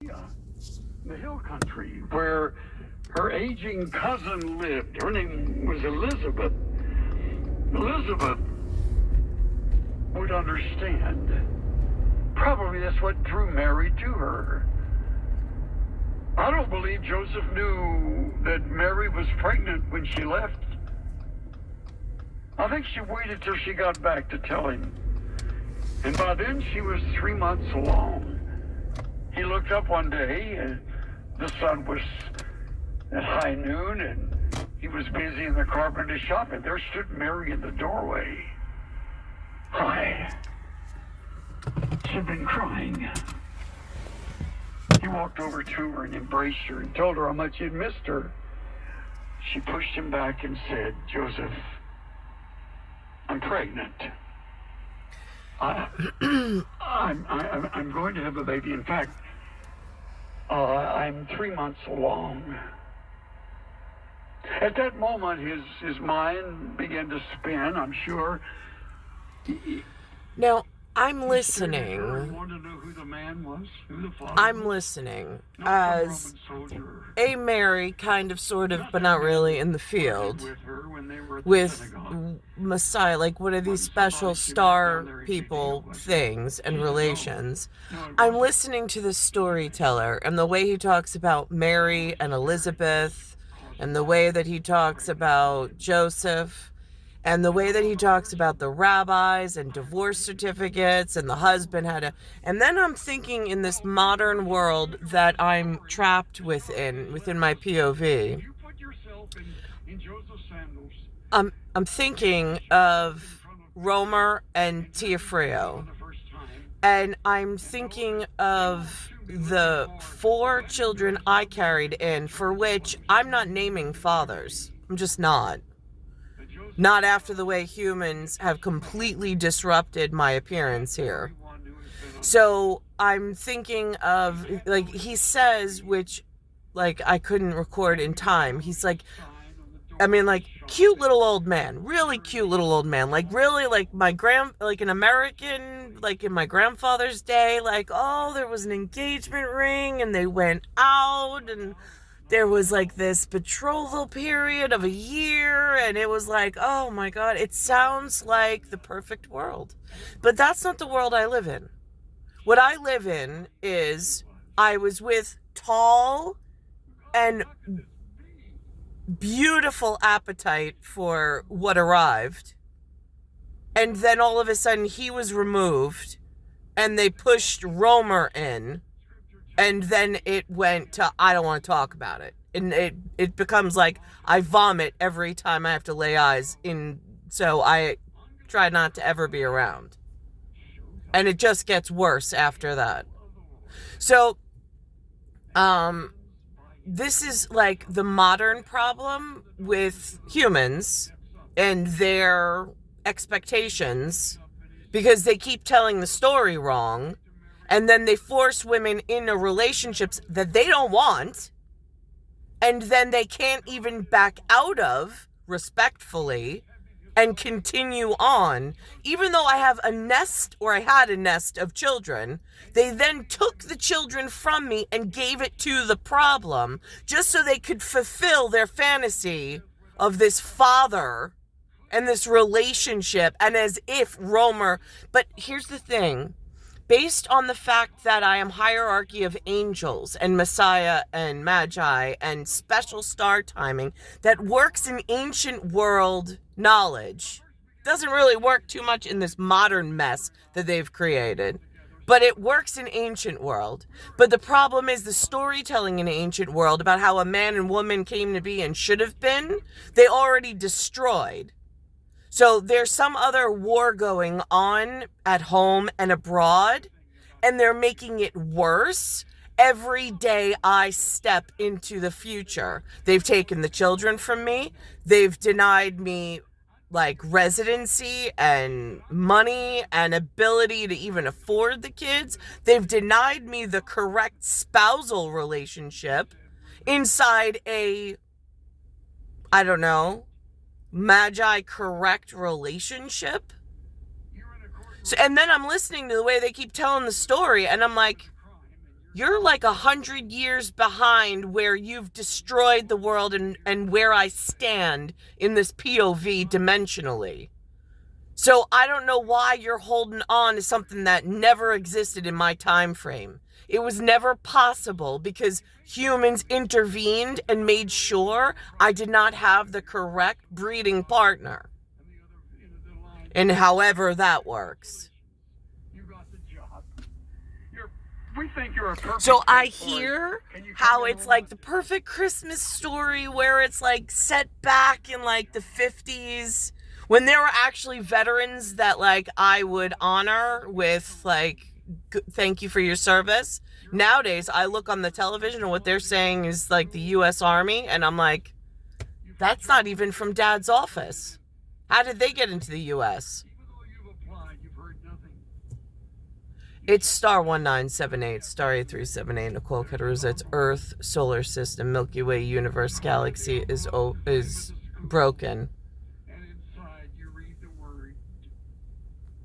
the hill country where her aging cousin lived. Her name was Elizabeth. Elizabeth would understand. Probably that's what drew Mary to her. I don't believe Joseph knew that Mary was pregnant when she left. I think she waited till she got back to tell him. And by then she was 3 months along. He looked up one day and the sun was at high noon and he was busy in the carpenter shop, and there stood Mary in the doorway. Hi. She'd been crying. He walked over to her and embraced her and told her how much he'd missed her. She pushed him back and said, Joseph, I'm pregnant. I'm going to have a baby. In fact, I'm 3 months along. At that moment, his mind began to spin, I'm sure. Now, I'm listening. I'm listening as a Mary, kind of, sort of, but not really, in the field with Messiah, like one of these special star people things and relations. I'm listening to the storyteller and the way he talks about Mary and Elizabeth and the way that he talks about Joseph. And the way that he talks about the rabbis and divorce certificates and the husband had a... And then I'm thinking in this modern world that I'm trapped within my POV. I'm thinking of Romer and Tiafrio. And I'm thinking of the 4 children I carried in, for which I'm not naming fathers. I'm just not. Not after the way humans have completely disrupted my appearance here. So I'm thinking of, like, he says, which, like, I couldn't record in time. He's like, I mean, like, cute little old man. Really cute little old man. Like, really, like, like an American, like, in my grandfather's day. Like, oh, there was an engagement ring, and they went out, and there was, like, this betrothal period of a year, and it was like, oh, my God, it sounds like the perfect world. But that's not the world I live in. What I live in is I was with tall and beautiful appetite for what arrived, and then all of a sudden he was removed, and they pushed Romer in. And then it went to, I don't want to talk about it. And it becomes like I vomit every time I have to lay eyes in. So I try not to ever be around. And it just gets worse after that. So, this is like the modern problem with humans and their expectations, because they keep telling the story wrong. And then they force women into relationships that they don't want. And then they can't even back out of respectfully and continue on. Even though I have a nest, or I had a nest of children, they then took the children from me and gave it to the problem just so they could fulfill their fantasy of this father and this relationship. And as if Romer... But here's the thing. Based on the fact that I am hierarchy of angels and Messiah and Magi and special star timing that works in ancient world knowledge, doesn't really work too much in this modern mess that they've created, but it works in ancient world. But the problem is the storytelling in ancient world about how a man and woman came to be and should have been, they already destroyed. So there's some other war going on at home and abroad, and they're making it worse every day I step into the future. They've taken the children from me. They've denied me, like, residency and money and ability to even afford the kids. They've denied me the correct spousal relationship inside a, I don't know, Magi correct relationship. So, and then I'm listening to the way they keep telling the story, and I'm like, you're like 100 years behind where you've destroyed the world and where I stand in this POV dimensionally. So I don't know why you're holding on to something that never existed in my time frame. It was never possible because humans intervened and made sure I did not have the correct breeding partner. And however that works. You got the job. We think you're a perfect So I kid for it. hear Can you how come it's in like the perfect Christmas story where it's like set back in like the 50s when there were actually veterans that like I would honor with like thank you for your service. Nowadays I look on the television and what they're saying is like the US Army and I'm like, that's not even from Dad's office. How did they get into the US? Even though you've applied, you've heard nothing. It's star 1978, star 8378, Nicole Cattaruzza. It's Earth, solar system, Milky Way, universe, galaxy is broken.